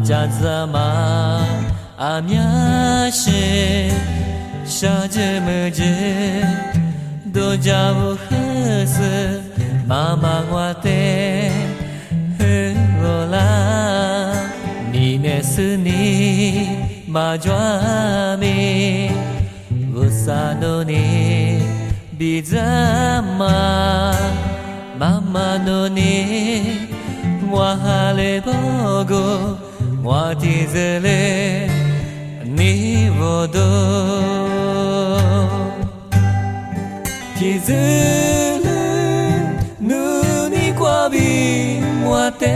家怎么阿面是啥子么子都叫我喝死妈妈我的喝啦你那是你马抓米我啥都你比怎么妈妈都你我哈嘞不过我提着嘞你我都提着嘞努你过比我的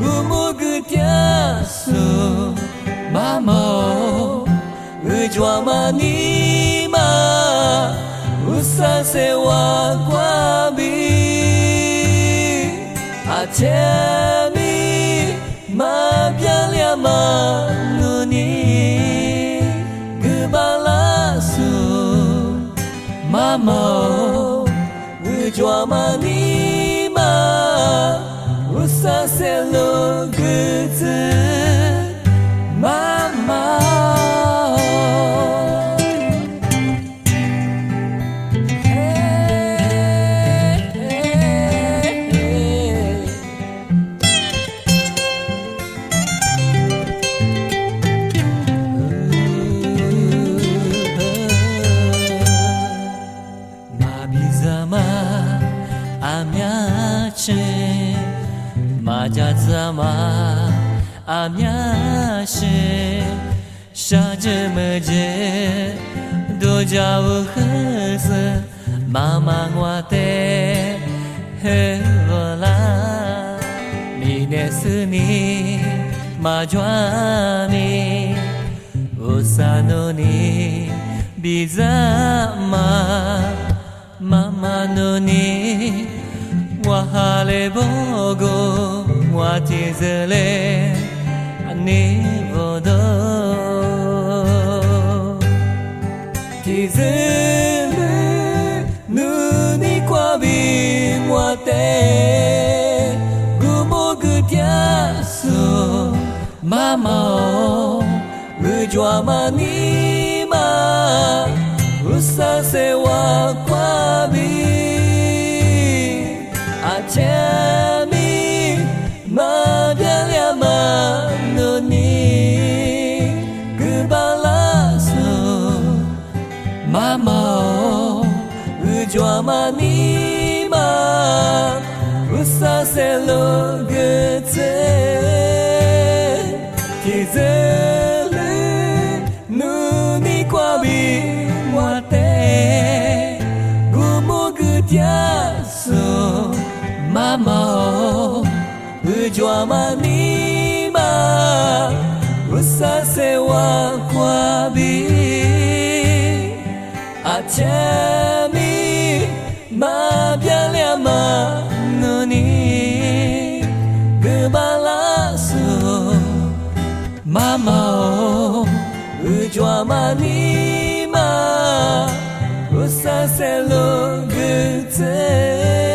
我么个家属妈妈我抓嘛你嘛我啥se我过比阿姐咪马变了嘛努尼个巴拉苏妈妈我抓嘛你嘛我啥se lo个子妈妈马家怎么阿面是啥子么子都叫我喝死妈妈我的喝啦你那是你马抓米我啥诺你比怎么妈妈诺你我哈嘞不过我提着嘞你我都提着嘞努你过比我的我么个家属妈妈我抓嘛你嘛我啥se我过比阿姐咪马变了嘛努尼个巴拉苏妈妈我抓嘛你嘛我啥se lo个子提着嘞努尼过比我的我么个家属妈妈我抓嘛你嘛我啥se我过比阿姐咪马变了嘛努尼个巴拉苏妈妈我抓嘛你嘛我啥se lo个子